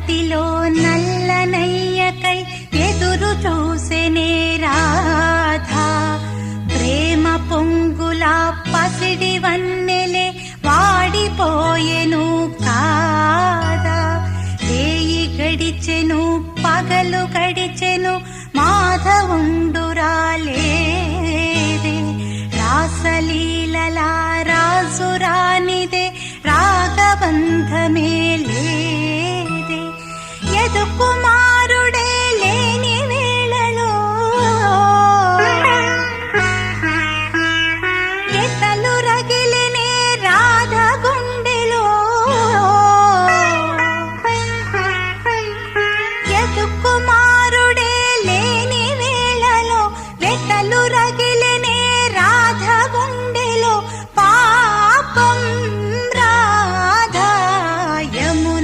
మట్టిలో నల్లనయ్యకై ఎదురు చూసెనే రాధా. ప్రేమ పొంగులా పసిడి వన్నెలే వాడిపోయెను కాదా. రేయి గడిచెను పగలు గడిచెను మాధవుండురాలేదే. రాసలీలలా రాజురానిదే రాగబంధమే